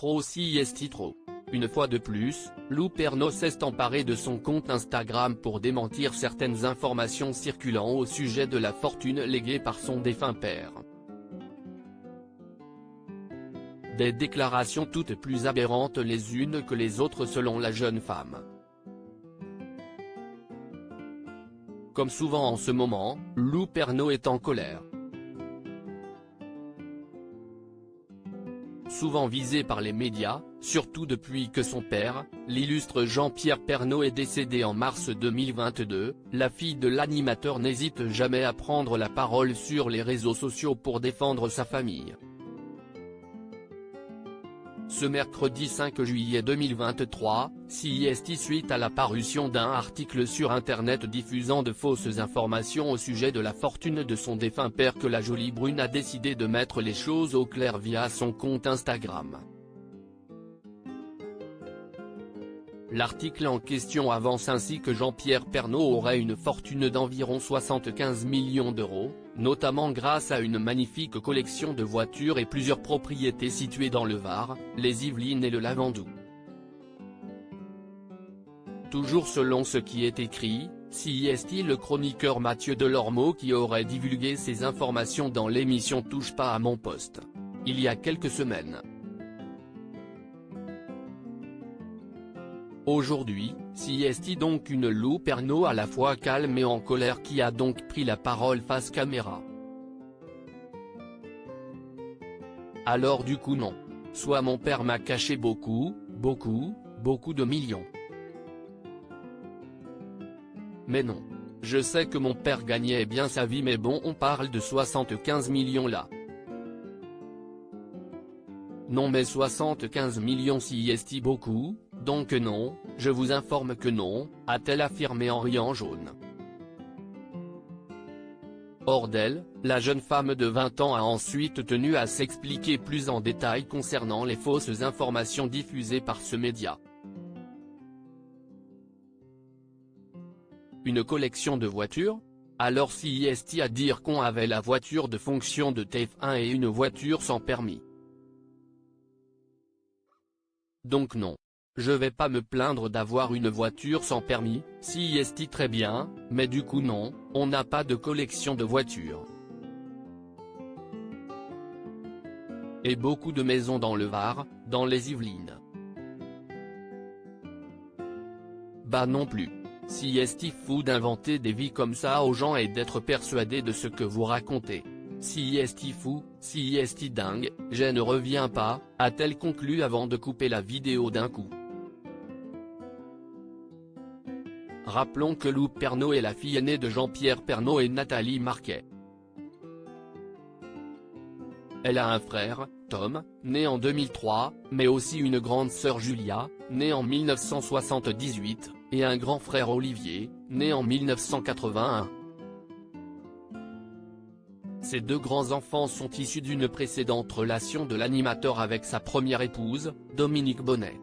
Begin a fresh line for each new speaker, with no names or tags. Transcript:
Trop CIST trop. Une fois de plus, Lou Pernaut s'est emparé de son compte Instagram pour démentir certaines informations circulant au sujet de la fortune léguée par son défunt père. Des déclarations toutes plus aberrantes les unes que les autres selon la jeune femme. Comme souvent en ce moment, Lou Pernaut est en colère. Souvent visé par les médias, surtout depuis que son père, l'illustre Jean-Pierre Pernaut est décédé en mars 2022, la fille de l'animateur n'hésite jamais à prendre la parole sur les réseaux sociaux pour défendre sa famille. Ce mercredi 5 juillet 2023, CIST suite à la parution d'un article sur internet diffusant de fausses informations au sujet de la fortune de son défunt père que la jolie brune a décidé de mettre les choses au clair via son compte Instagram. L'article en question avance ainsi que Jean-Pierre Pernaut aurait une fortune d'environ 75 millions d'euros, notamment grâce à une magnifique collection de voitures et plusieurs propriétés situées dans le Var, les Yvelines et le Lavandou. Toujours selon ce qui est écrit, CIST le chroniqueur Mathieu Delormeau qui aurait divulgué ces informations dans l'émission Touche pas à mon poste. Il y a quelques semaines. Aujourd'hui, CIST donc une Lou Pernaut à la fois calme et en colère qui a donc pris la parole face caméra. Alors du coup non. Soit mon père m'a caché beaucoup de millions. Mais non. Je sais que mon père gagnait bien sa vie mais bon on parle de 75 millions là. Non mais 75 millions CIST beaucoup, donc non, je vous informe que non, a-t-elle affirmé en riant jaune. Hors d'elle, la jeune femme de 20 ans a ensuite tenu à s'expliquer plus en détail concernant les fausses informations diffusées par ce média. Une collection de voitures ? Alors CIST à dire qu'on avait la voiture de fonction de TF1 et une voiture sans permis. Donc non. Je vais pas me plaindre d'avoir une voiture sans permis, CIST très bien, mais du coup non, on n'a pas de collection de voitures. Et beaucoup de maisons dans le Var, dans les Yvelines. Bah non plus. CIST fou d'inventer des vies comme ça aux gens et d'être persuadé de ce que vous racontez. CIST fou, CIST dingue, je ne reviens pas, a-t-elle conclu avant de couper la vidéo d'un coup. Rappelons que Lou Pernaut est la fille aînée de Jean-Pierre Pernaut et Nathalie Marquet. Elle a un frère, Tom, né en 2003, mais aussi une grande sœur Julia, née en 1978, et un grand frère Olivier, né en 1981. Ces deux grands-enfants sont issus d'une précédente relation de l'animateur avec sa première épouse, Dominique Bonnet.